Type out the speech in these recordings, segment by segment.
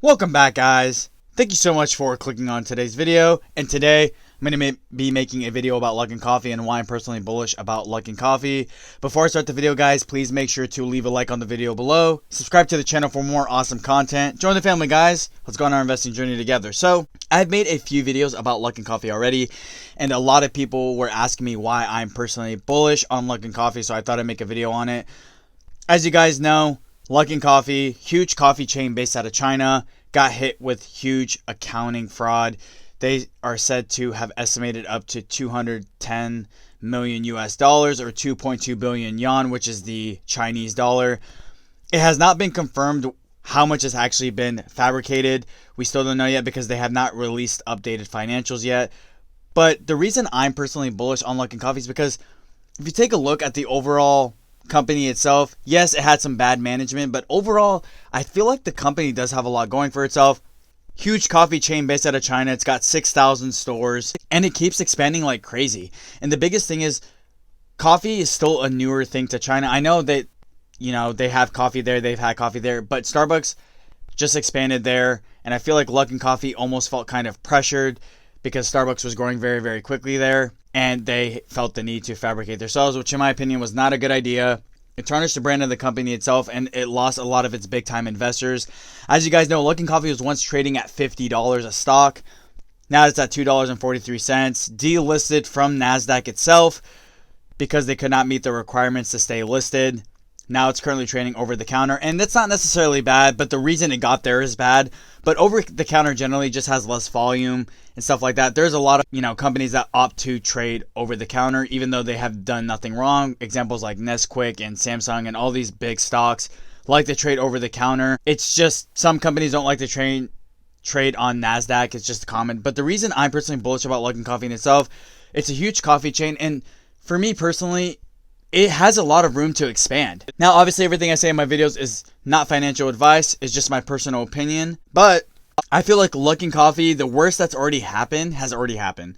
Welcome back, guys. Thank you so much for clicking on today's video. And today I'm going to be making a video about Luckin Coffee and why I'm personally bullish about Luckin Coffee. Before I start the video, guys, please make sure to leave a like on the video below. Subscribe to the channel for more awesome content. Join the family, guys. Let's go on our investing journey together. So I've made a few videos about Luckin Coffee already, and a lot of people were asking me why I'm personally bullish on Luckin Coffee, so I thought I'd make a video on it. As you guys know, Luckin Coffee, huge coffee chain based out of China, got hit with huge accounting fraud. They are said to have estimated up to 210 million US dollars or 2.2 billion yuan, which is the Chinese dollar. It has not been confirmed how much has actually been fabricated. We still don't know yet because they have not released updated financials yet. But the reason I'm personally bullish on Luckin Coffee is because if you take a look at the overall company itself, yes, it had some bad management, but overall, I feel like the company does have a lot going for itself. Huge coffee chain based out of China. It's got 6,000 stores, and it keeps expanding like crazy. And the biggest thing is, coffee is still a newer thing to China. I know that, they have coffee there, they've had coffee there, but Starbucks just expanded there, and I feel like Luckin Coffee almost felt kind of pressured because Starbucks was growing very, very quickly there, and they felt the need to fabricate themselves, which in my opinion was not a good idea. It tarnished the brand of the company itself, and it lost a lot of its big-time investors. As you guys know, Luckin Coffee was once trading at $50 a stock. Now it's at $2.43, delisted from NASDAQ itself because they could not meet the requirements to stay listed. Now it's currently trading over the counter, and that's not necessarily bad, but the reason it got there is bad. But over the counter generally just has less volume and stuff like that. There's a lot of, companies that opt to trade over the counter, even though they have done nothing wrong. Examples like Nesquik and Samsung and all these big stocks like to trade over the counter. It's just some companies don't like to trade on NASDAQ. It's just common. But the reason I'm personally bullish about Luckin Coffee in itself, it's a huge coffee chain, and for me personally, it has a lot of room to expand. Now, obviously, everything I say in my videos is not financial advice. It's just my personal opinion. But I feel like Luckin Coffee, the worst that's already happened, has already happened.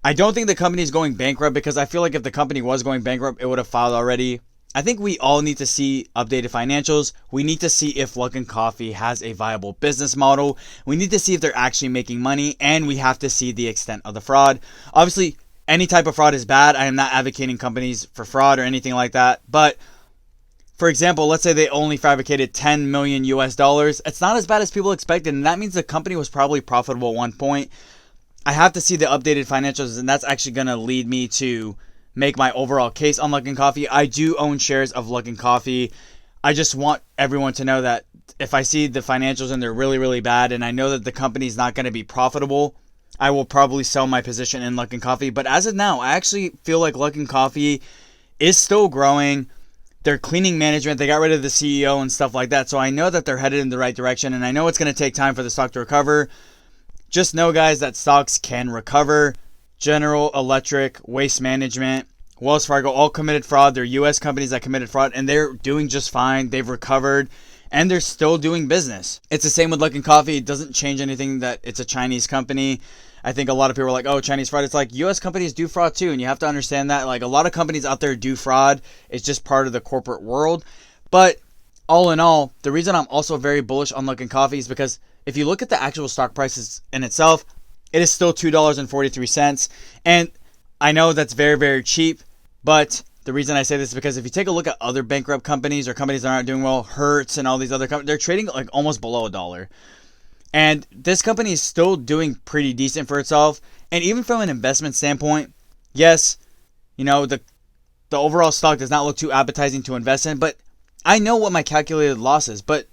I don't think the company is going bankrupt because I feel like if the company was going bankrupt, it would have filed already. I think we all need to see updated financials. We need to see if Luckin Coffee has a viable business model. We need to see if they're actually making money, and we have to see the extent of the fraud. Obviously, any type of fraud is bad. I am not advocating companies for fraud or anything like that. But for example, let's say they only fabricated 10 million US dollars. It's not as bad as people expected, and that means the company was probably profitable at one point. I have to see the updated financials, and that's actually going to lead me to make my overall case on Luckin Coffee. I do own shares of Luckin Coffee. I just want everyone to know that if I see the financials and they're really, really bad, and I know that the company's not going to be profitable, I will probably sell my position in Luckin Coffee. But as of now, I actually feel like Luckin Coffee is still growing. They're cleaning management. They got rid of the CEO and stuff like that. So I know that they're headed in the right direction, and I know it's going to take time for the stock to recover. Just know, guys, that stocks can recover. General Electric, Waste Management, Wells Fargo, all committed fraud. They're U.S. companies that committed fraud, and they're doing just fine. They've recovered, and they're still doing business. It's the same with Luckin Coffee. It doesn't change anything that it's a Chinese company. I think a lot of people are like, oh, Chinese fraud. It's like U.S. companies do fraud too, and you have to understand that. Like, a lot of companies out there do fraud. It's just part of the corporate world. But all in all, the reason I'm also very bullish on Luckin Coffee is because if you look at the actual stock prices in itself, it is still $2.43. And I know that's very, very cheap, but the reason I say this is because if you take a look at other bankrupt companies or companies that aren't doing well, Hertz and all these other companies, they're trading like almost below $1. And this company is still doing pretty decent for itself. And even from an investment standpoint, yes, the overall stock does not look too appetizing to invest in, but I know what my calculated loss is. But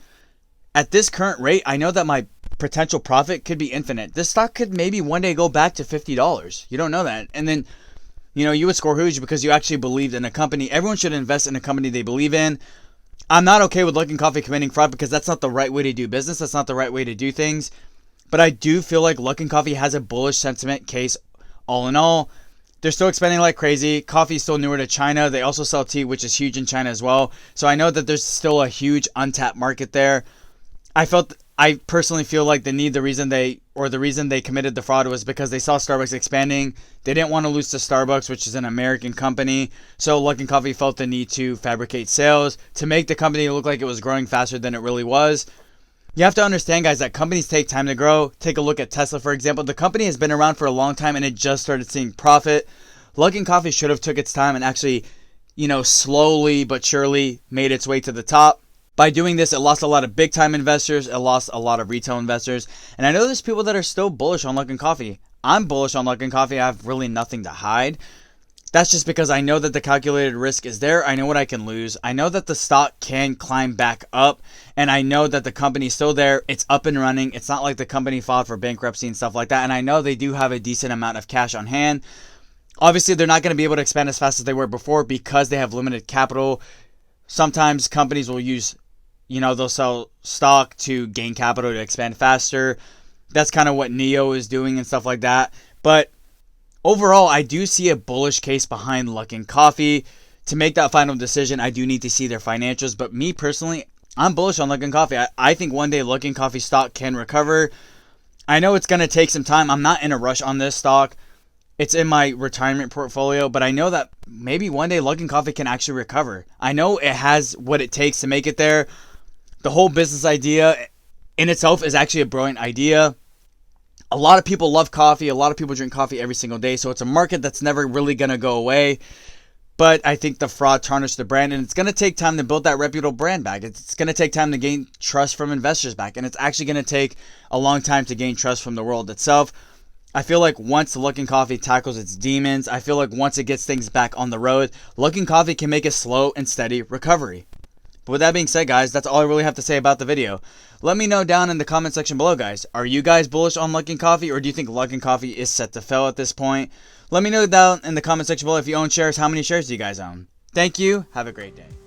at this current rate, I know that my potential profit could be infinite. This stock could maybe one day go back to $50. You don't know that. And then, you would score huge because you actually believed in a company. Everyone should invest in a company they believe in. I'm not okay with Luckin Coffee committing fraud because that's not the right way to do business. That's not the right way to do things. But I do feel like Luckin Coffee has a bullish sentiment case all in all. They're still expanding like crazy. Coffee is still newer to China. They also sell tea, which is huge in China as well. So I know that there's still a huge untapped market there. I personally feel like the reason they committed the fraud was because they saw Starbucks expanding. They didn't want to lose to Starbucks, which is an American company. So Luckin Coffee felt the need to fabricate sales to make the company look like it was growing faster than it really was. You have to understand, guys, that companies take time to grow. Take a look at Tesla, for example. The company has been around for a long time and it just started seeing profit. Luckin Coffee should have took its time and actually, slowly but surely made its way to the top. By doing this, it lost a lot of big time investors. It lost a lot of retail investors. And I know there's people that are still bullish on Luckin Coffee. I'm bullish on Luckin Coffee. I have really nothing to hide. That's just because I know that the calculated risk is there. I know what I can lose. I know that the stock can climb back up. And I know that the company's still there. It's up and running. It's not like the company filed for bankruptcy and stuff like that. And I know they do have a decent amount of cash on hand. Obviously, they're not going to be able to expand as fast as they were before because they have limited capital. Sometimes companies will use, they'll sell stock to gain capital to expand faster. That's kind of what Neo is doing and stuff like that. But overall, I do see a bullish case behind Luckin Coffee. To make that final decision, I do need to see their financials. But me personally, I'm bullish on Luckin Coffee. I think one day Luckin Coffee stock can recover. I know it's going to take some time. I'm not in a rush on this stock. It's in my retirement portfolio, but I know that maybe one day Luckin Coffee can actually recover. I know it has what it takes to make it there. The whole business idea in itself is actually a brilliant idea. A lot of people love coffee. A lot of people drink coffee every single day, so it's a market that's never really going to go away. But I think the fraud tarnished the brand, and it's going to take time to build that reputable brand back. It's going to take time to gain trust from investors back, and it's actually going to take a long time to gain trust from the world itself. I feel like once Luckin Coffee tackles its demons, I feel like once it gets things back on the road, Luckin Coffee can make a slow and steady recovery. But with that being said, guys, that's all I really have to say about the video. Let me know down in the comment section below, guys. Are you guys bullish on Luckin Coffee, or do you think Luckin Coffee is set to fail at this point? Let me know down in the comment section below if you own shares. How many shares do you guys own? Thank you. Have a great day.